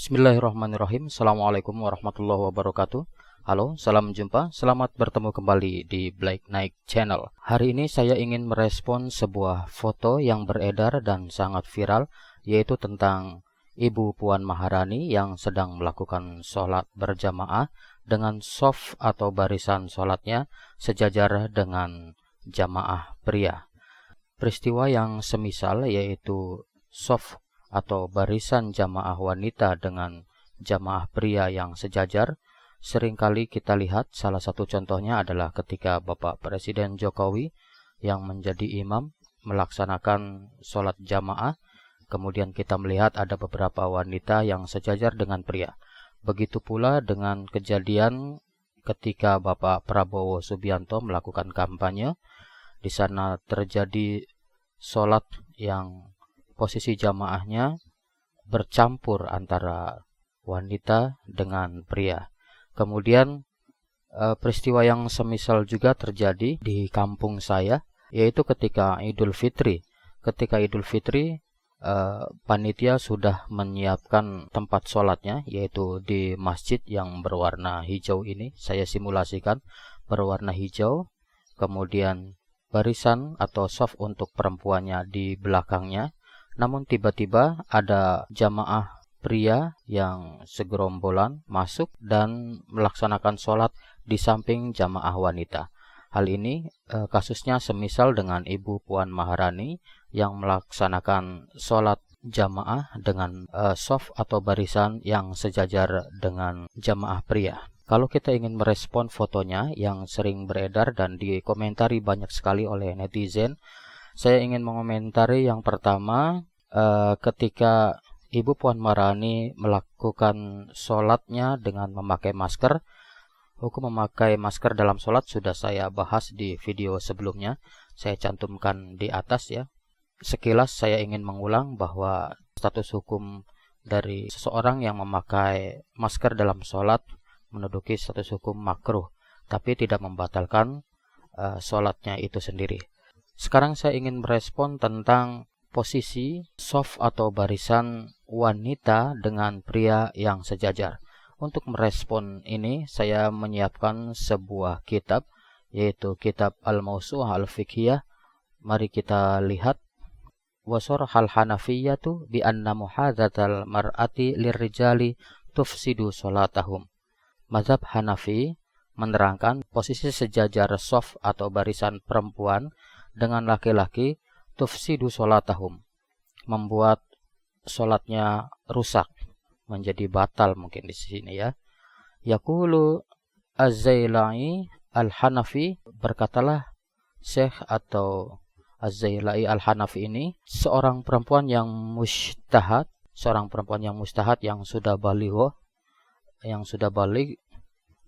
Bismillahirrahmanirrahim. Assalamualaikum warahmatullahi wabarakatuh. Halo, salam jumpa. Selamat bertemu kembali di Black Knight Channel. Hari ini saya ingin merespon sebuah foto yang beredar dan sangat viral, yaitu tentang Ibu Puan Maharani yang sedang melakukan sholat berjamaah dengan shaf atau barisan sholatnya sejajar dengan jamaah pria. Peristiwa yang semisal yaitu shaf atau barisan jamaah wanita dengan jamaah pria yang sejajar seringkali kita lihat. Salah satu contohnya adalah ketika Bapak Presiden Jokowi yang menjadi imam melaksanakan sholat jamaah, kemudian kita melihat ada beberapa wanita yang sejajar dengan pria. Begitu pula dengan kejadian ketika Bapak Prabowo Subianto melakukan kampanye. Di sana terjadi sholat yang posisi jamaahnya bercampur antara wanita dengan pria. Kemudian peristiwa yang semisal juga terjadi di kampung saya, yaitu ketika Idul Fitri. Ketika Idul Fitri, panitia sudah menyiapkan tempat sholatnya, yaitu di masjid yang berwarna hijau ini. Saya simulasikan berwarna hijau, kemudian barisan atau shaf untuk perempuannya di belakangnya. Namun tiba-tiba ada jamaah pria yang segerombolan masuk dan melaksanakan sholat di samping jamaah wanita. Hal ini kasusnya semisal dengan Ibu Puan Maharani yang melaksanakan sholat jamaah dengan shaf atau barisan yang sejajar dengan jamaah pria. Kalau kita ingin merespon fotonya yang sering beredar dan dikomentari banyak sekali oleh netizen, saya ingin mengomentari yang pertama, ketika Ibu Puan Maharani melakukan sholatnya dengan memakai masker. Hukum memakai masker dalam sholat sudah saya bahas di video sebelumnya, saya cantumkan di atas ya. Sekilas saya ingin mengulang bahwa status hukum dari seseorang yang memakai masker dalam sholat menduduki status hukum makruh, tapi tidak membatalkan sholatnya itu sendiri. Sekarang saya ingin merespon tentang posisi shaf atau barisan wanita dengan pria yang sejajar. Untuk merespon ini, saya menyiapkan sebuah kitab, yaitu kitab Al-Mawsu'ah Al-Fiqhiyah. Mari kita lihat. Wasor hal hanafiyatu bi anna muhadzatal mar'ati lirrijali tufsidu sholatahum. Mazhab Hanafi menerangkan posisi sejajar shaf atau barisan perempuan dengan laki-laki tufsidu sholatahum, membuat sholatnya rusak, menjadi batal mungkin di sini ya. Yaqulu Az-Zailai Al-Hanafi, berkatalah Syekh atau Az-Zailai Al-Hanafi ini seorang perempuan yang mujtahad, yang sudah baligh,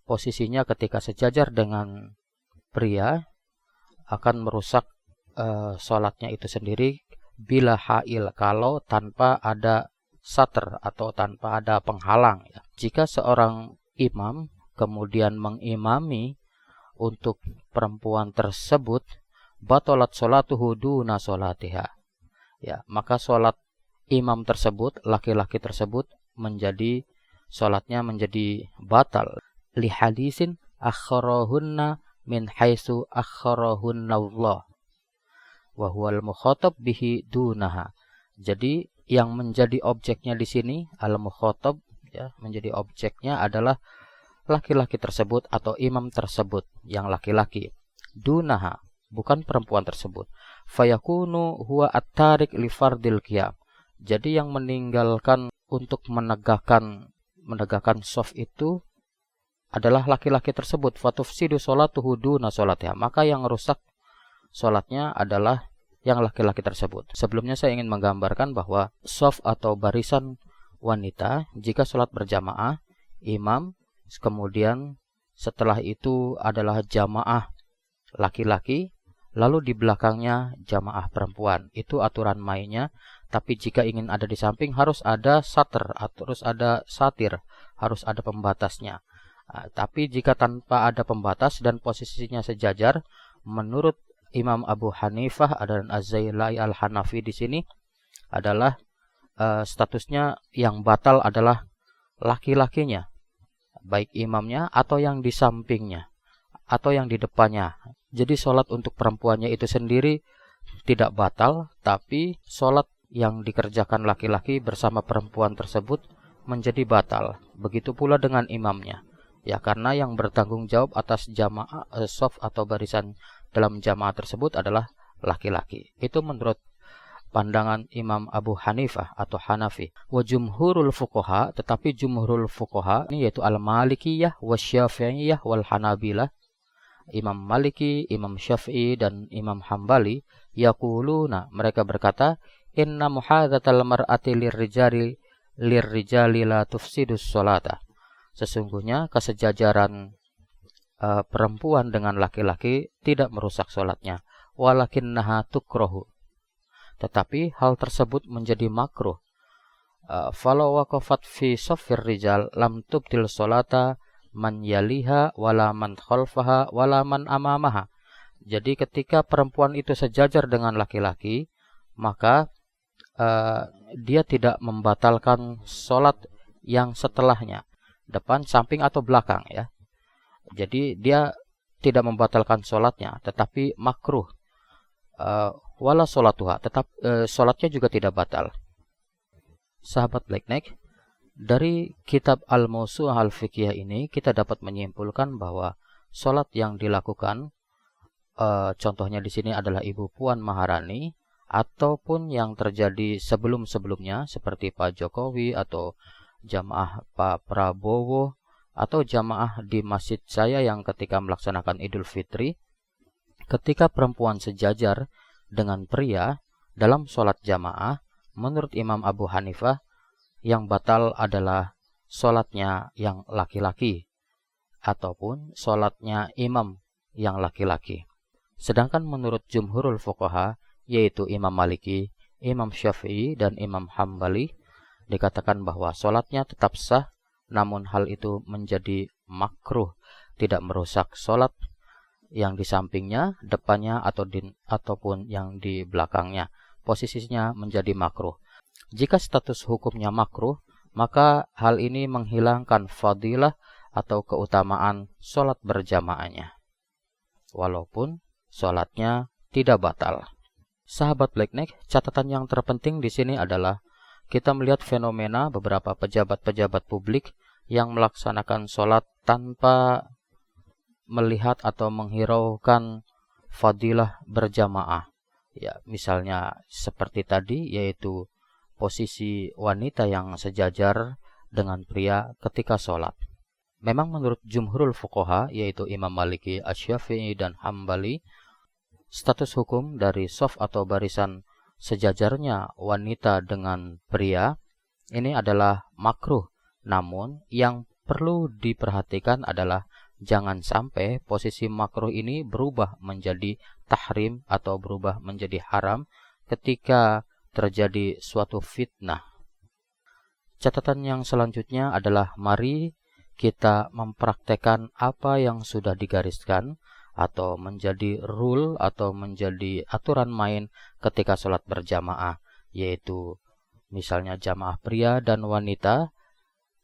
posisinya ketika sejajar dengan pria akan merusak sholatnya itu sendiri bila hail, kalau tanpa ada sater atau tanpa ada penghalang ya. Jika seorang imam kemudian mengimami untuk perempuan tersebut, batalat sholatuhu duna sholatiha ya, maka sholat imam tersebut, laki-laki tersebut, sholatnya menjadi batal. Li hadisin akharahunna min haitsu akharahunna Allah wa huwal mukhatab bihi dunaha. Jadi yang menjadi objeknya di sini al-mukhatab ya, menjadi objeknya adalah laki-laki tersebut atau imam tersebut yang laki-laki. Dunaha, bukan perempuan tersebut. Fayakunu huwa at-tarik li fardil qiyam. Jadi yang meninggalkan untuk menegakkan shaf itu adalah laki-laki tersebut. Fatufsidu sholatuhu duna sholatiha, maka yang rusak sholatnya adalah yang laki-laki tersebut. Sebelumnya saya ingin menggambarkan bahwa shaf atau barisan wanita, jika sholat berjamaah, imam, kemudian setelah itu adalah jamaah laki-laki, lalu di belakangnya jamaah perempuan. Itu aturan mainnya. Tapi jika ingin ada di samping, harus ada satir, harus ada pembatasnya. Tapi jika tanpa ada pembatas dan posisinya sejajar, menurut Imam Abu Hanifah dan Az-Zailai Al-Hanafi di sini adalah statusnya yang batal adalah laki-lakinya, baik imamnya atau yang di sampingnya atau yang di depannya. Jadi sholat untuk perempuannya itu sendiri tidak batal, tapi sholat yang dikerjakan laki-laki bersama perempuan tersebut menjadi batal. Begitu pula dengan imamnya. Ya, karena yang bertanggung jawab atas jamaah shaf atau barisan dalam jamaah tersebut adalah laki-laki. Itu menurut pandangan Imam Abu Hanifah atau Hanafi. Wa jumhurul fuqaha, tetapi jumhurul fuqaha ini yaitu al-Malikiyah, wasyafi'iyah, wal Hanabilah. Imam Maliki, Imam Syafi'i, dan Imam Hambali yaquluna, mereka berkata, inna muhadzatal mar'ati lirrijali la tufsidus sholata. Sesungguhnya kesejajaran perempuan dengan laki-laki tidak merusak sholatnya. Walakinnaha tukrahu, tetapi hal tersebut menjadi makruh. Falau waqafat fi shaffir rijal lam tubtil sholata man yaliha wala man khalfaha wala man amamaha. Jadi ketika perempuan itu sejajar dengan laki-laki, maka dia tidak membatalkan sholat yang setelahnya, depan, samping, atau belakang, ya. Jadi dia tidak membatalkan sholatnya, tetapi makruh. Wala sholatuha, tetap sholatnya juga tidak batal. Sahabat Black Knight, dari kitab Al-Mawsu'ah Al-Fiqhiyah ini kita dapat menyimpulkan bahwa sholat yang dilakukan, contohnya di sini adalah Ibu Puan Maharani, ataupun yang terjadi sebelum-sebelumnya seperti Pak Jokowi atau jamaah Pak Prabowo atau jamaah di masjid saya yang ketika melaksanakan Idul Fitri, ketika perempuan sejajar dengan pria dalam sholat jamaah, menurut Imam Abu Hanifah yang batal adalah sholatnya yang laki-laki ataupun sholatnya imam yang laki-laki. Sedangkan menurut jumhurul fuqaha, yaitu Imam Maliki, Imam Syafi'i, dan Imam Hambali, dikatakan bahwa sholatnya tetap sah, namun hal itu menjadi makruh, tidak merusak sholat yang di sampingnya, depannya, ataupun yang di belakangnya. Posisinya menjadi makruh. Jika status hukumnya makruh, maka hal ini menghilangkan fadilah atau keutamaan sholat berjamaahnya, walaupun sholatnya tidak batal. Sahabat Black Knight, catatan yang terpenting di sini adalah kita melihat fenomena beberapa pejabat-pejabat publik yang melaksanakan sholat tanpa melihat atau menghiraukan fadilah berjamaah. Ya, misalnya seperti tadi, yaitu posisi wanita yang sejajar dengan pria ketika sholat. Memang menurut jumhurul fuqaha, yaitu Imam Maliki, Asy-Syafi'i, dan Hambali, status hukum dari shaf atau barisan sejajarnya wanita dengan pria ini adalah makruh. Namun yang perlu diperhatikan adalah jangan sampai posisi makruh ini berubah menjadi tahrim atau berubah menjadi haram ketika terjadi suatu fitnah. Catatan yang selanjutnya adalah mari kita mempraktekkan apa yang sudah digariskan atau menjadi rule atau menjadi aturan main ketika sholat berjamaah, yaitu misalnya jamaah pria dan wanita,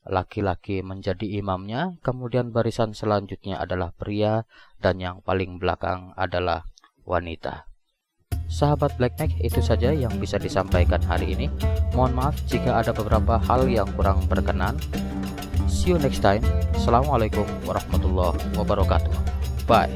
laki-laki menjadi imamnya, kemudian barisan selanjutnya adalah pria, dan yang paling belakang adalah wanita. Sahabat Black Knight, itu saja yang bisa disampaikan hari ini. Mohon maaf jika ada beberapa hal yang kurang berkenan. See you next time. Assalamualaikum warahmatullahi wabarakatuh. Bye.